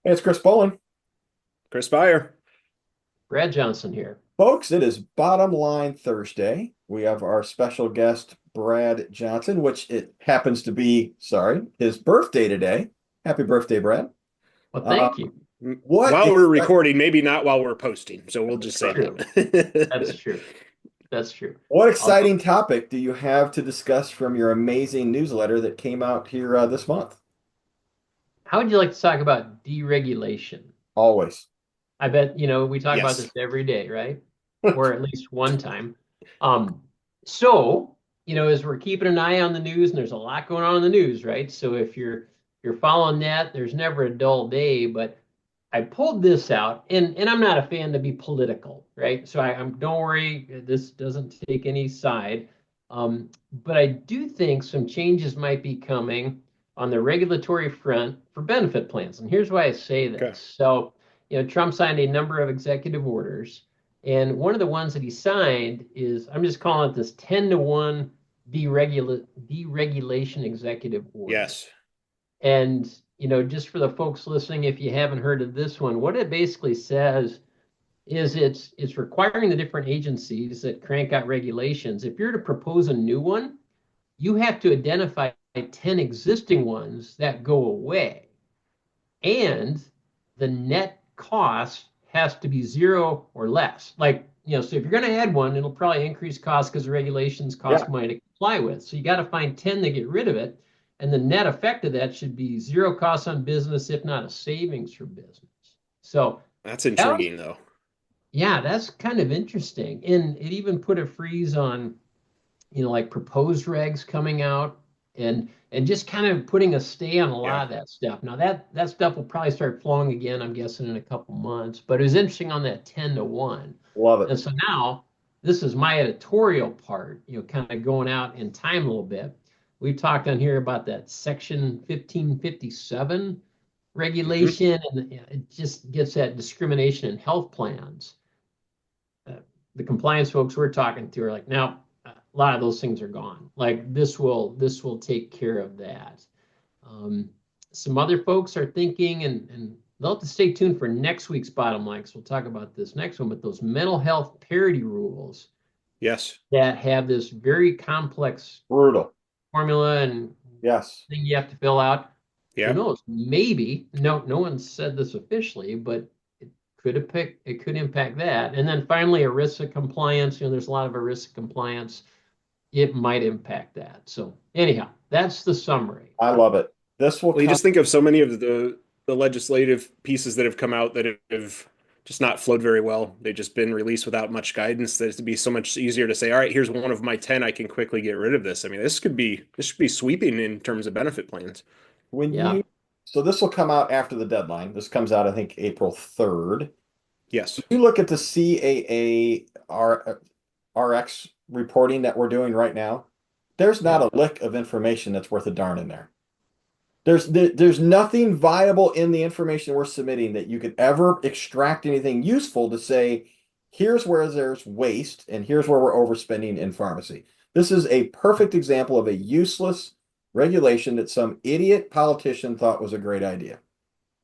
Hey, it's Chris Bolin. Chris Byer. Brad Johnson here. Folks, it is Bottom Line Thursday. We have our special guest, Brad Johnson, which it happens to be, his birthday today. Happy birthday, Brad. Well, Uh, thank you. what While we're exci- recording, maybe not while we're posting. So we'll just say True. That's that. true. That's true. what Although, exciting topic do you have to discuss from your amazing newsletter that came out here this month? how would you like to talk about deregulation? Always. I bet, we talk about this Yes. every day, right? Or at least one time. Um, so, as we're keeping an eye on the news, and there's a lot going on in the news, right? So if you're following that, there's never a dull day, but I pulled this out, and I'm not a fan to be political, right? So I'm don't worry, this doesn't take any side. But I do think some changes might be coming on the regulatory front for benefit plans. And here's why I say Okay. this. So, Trump signed a number of executive orders, and one of the ones that he signed is I'm just calling it this 10-to-1 deregulation executive order. Yes. And, just for the folks listening, if you haven't heard of this one, what it basically says is it's requiring the different agencies that crank out regulations. If you're to propose a new one, you have to identify 10 existing ones that go away. And the net cost has to be zero or less. Like, so if you're going to add one, it'll probably increase cost because the regulations Yeah, cost money to comply with. So you got to find 10 to get rid of it. And the net effect of that should be zero costs on business, if not a savings for business. So That's that was, intriguing, though. yeah, that's kind of interesting. And it even put a freeze on, like proposed regs coming out and just kind of putting a stay on a Yeah. lot of that stuff. Now that stuff will probably start flowing again, I'm guessing, in a couple months. But it was interesting on that 10-to-1. love it. And so now this is my editorial part, kind of going out in time a little bit. We've talked on here about that section 1557 Hmm. regulation, and it just gets at discrimination in health plans. The compliance folks we're talking to are like, now a lot of those things are gone. Like this will take care of that. Um, some other folks are thinking, and they'll have to stay tuned for next week's bottom line because we'll talk about this next one. But those mental health parity rules Yes. that have this very complex Brutal. formula and Yes. thing you have to fill out. Who Yeah. knows? Maybe no one said this officially, but it could impact that. And then finally, ERISA compliance. There's a lot of ERISA compliance. It might impact that. So anyhow, that's the summary. I love it. This will Well, you come. just think of so many of the legislative pieces that have come out that have just not flowed very well. They've just been released without much guidance. That it'd be so much easier to say, all right, here's one of my 10. I can quickly get rid of this. I mean, this should be sweeping in terms of benefit plans. When Yeah. you so this will come out after the deadline. This comes out, I think, April 3rd. Yes. You look at the RX reporting that we're doing right now, there's not Yeah. a lick of information that's worth a darn in there. There's nothing viable in the information we're submitting that you could ever extract anything useful to say, here's where there's waste and here's where we're overspending in pharmacy. This is a perfect example of a useless regulation that some idiot politician thought was a great idea.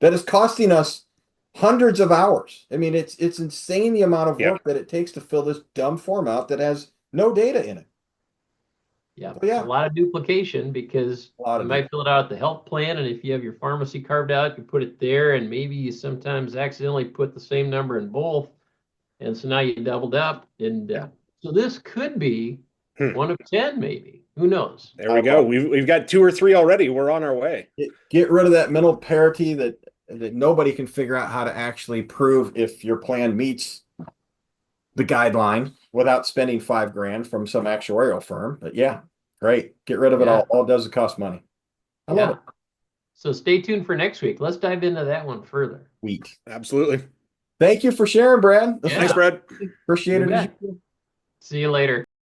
That is costing us hundreds of hours. I mean, it's insane the amount of Yeah. work that it takes to fill this dumb form out that has no data in it. Yeah. So A yeah, lot of duplication because a lot you of might duplicate. fill it out at the health plan, and if you have your pharmacy carved out, you put it there, and maybe you sometimes accidentally put the same number in both, and so now you doubled up. And Yeah, so this could be Hmm. one of 10, maybe. Who knows? There I we go. love We've got two or three already. We're on our way. it. Get rid of that mental parity that nobody can figure out how to actually prove if your plan meets the guideline without spending 5 grand from some actuarial firm. But yeah, great. Get rid of it Yeah. all. All it does is cost money. I love it. Yeah. So stay tuned for next week. Let's dive into that one further. Sweet. Absolutely. Thank you for sharing, Brad. This was Thanks, Yeah, Brad. appreciate you it as bet. usual. See you later.